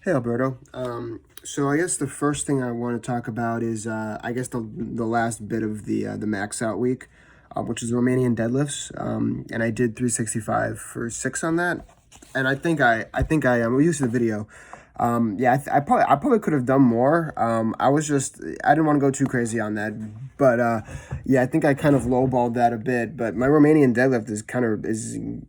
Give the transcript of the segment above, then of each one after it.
Hey Alberto. So I guess the first thing I want to talk about is I guess the last bit of the max out week, which is Romanian deadlifts. And I did 365 for six on that, and I think we used the video. Yeah, I probably could have done more. I didn't want to go too crazy on that, but yeah, I think I kind of lowballed that a bit. But my Romanian deadlift is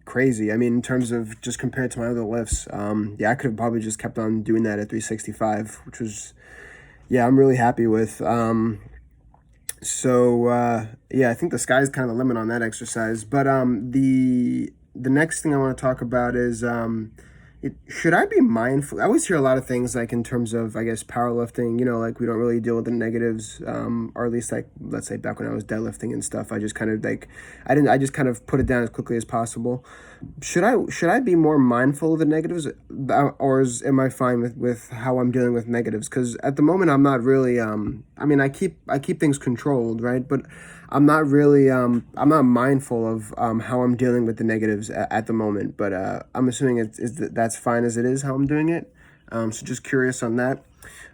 crazy. I mean, in terms of just compared to my other lifts, yeah, I could have probably just kept on doing that at 365, which was, yeah, I'm really happy with. Yeah, I think the sky's kind of the limit on that exercise. But the next thing I want to talk about is should I be mindful? I always hear a lot of things like in terms of, I guess, powerlifting. Like we don't really deal with the negatives, or at least like let's say back when I was deadlifting and stuff. I just kind of like I just kind of put it down as quickly as possible. Should I be more mindful of the negatives, am I fine with how I'm dealing with negatives? Because at the moment I'm not really. I mean, I keep things controlled, right? But I'm not mindful of how I'm dealing with the negatives at the moment. But I'm assuming that's fine as it is how I'm doing it. So just curious on that.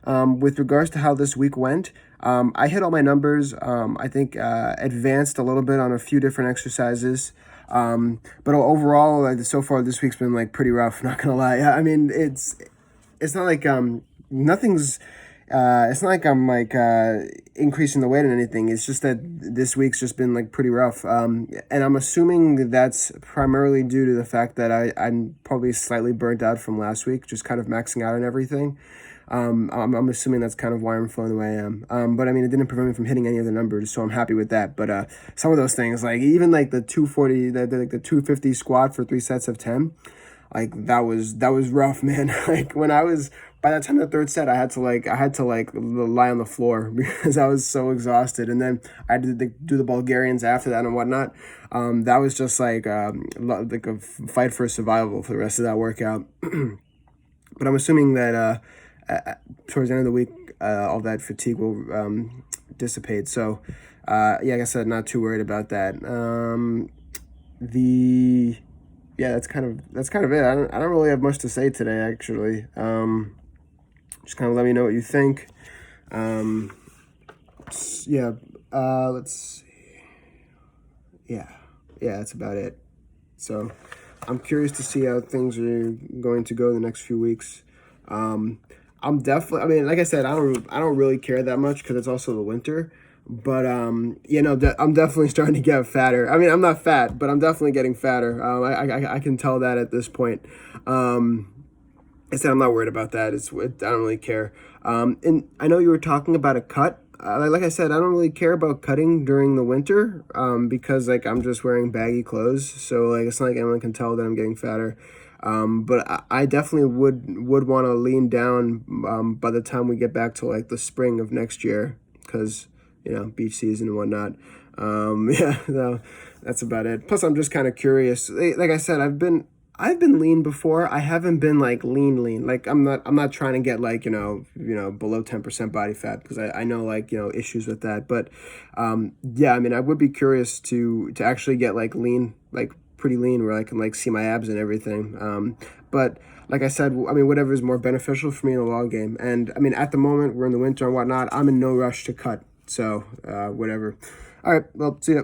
With regards to how this week went, I hit all my numbers. I think advanced a little bit on a few different exercises. But overall, like, so far this week's been like pretty rough. Not gonna lie. I mean, it's not like nothing's. It's not like I'm like increasing the weight or anything. It's just that this week's just been like pretty rough. And I'm assuming that's primarily due to the fact that I'm probably slightly burnt out from last week, just kind of maxing out on everything. I'm assuming that's kind of why I'm feeling the way I am. But I mean, it didn't prevent me from hitting any of the numbers, so I'm happy with that. But some of those things, like even like the 240, like the 250 squat for 3 sets of 10, like that was rough, man. Like when I was by that time the third set, I had to lie on the floor because I was so exhausted, and then I had to do the Bulgarians after that and whatnot. That was just like a fight for survival for the rest of that workout. But I'm assuming that towards the end of the week, all that fatigue will dissipate. So, yeah, like I said, not too worried about that. The Yeah, that's kind of it. I don't really have much to say today, actually. Just kind of let me know what you think. Um, yeah. Let's see. Yeah, yeah, that's about it. So, I'm curious to see how things are going to go the next few weeks. Um, I'm definitely. I mean, like I said, I don't really care that much because it's also the winter. But I'm definitely starting to get fatter. I mean, I'm not fat, but I'm definitely getting fatter. I can tell that at this point. I said I'm not worried about that. I don't really care. And I know you were talking about a cut. Like I said, I don't really care about cutting during the winter, because like I'm just wearing baggy clothes, so like it's not like anyone can tell that I'm getting fatter. But I definitely would want to lean down by the time we get back to like the spring of next year, because beach season and whatnot. Yeah, no, that's about it. Plus, I'm just kind of curious. Like I said, I've been lean before. I haven't been like lean. Like I'm not trying to get like below 10% body fat, because I know like issues with that. But yeah, I mean, I would be curious to actually get like lean, like pretty lean, where I can like see my abs and everything. But like I said, I mean, whatever is more beneficial for me in the long game. And I mean, at the moment we're in the winter and whatnot. I'm in no rush to cut. So whatever. All right. Well, see ya.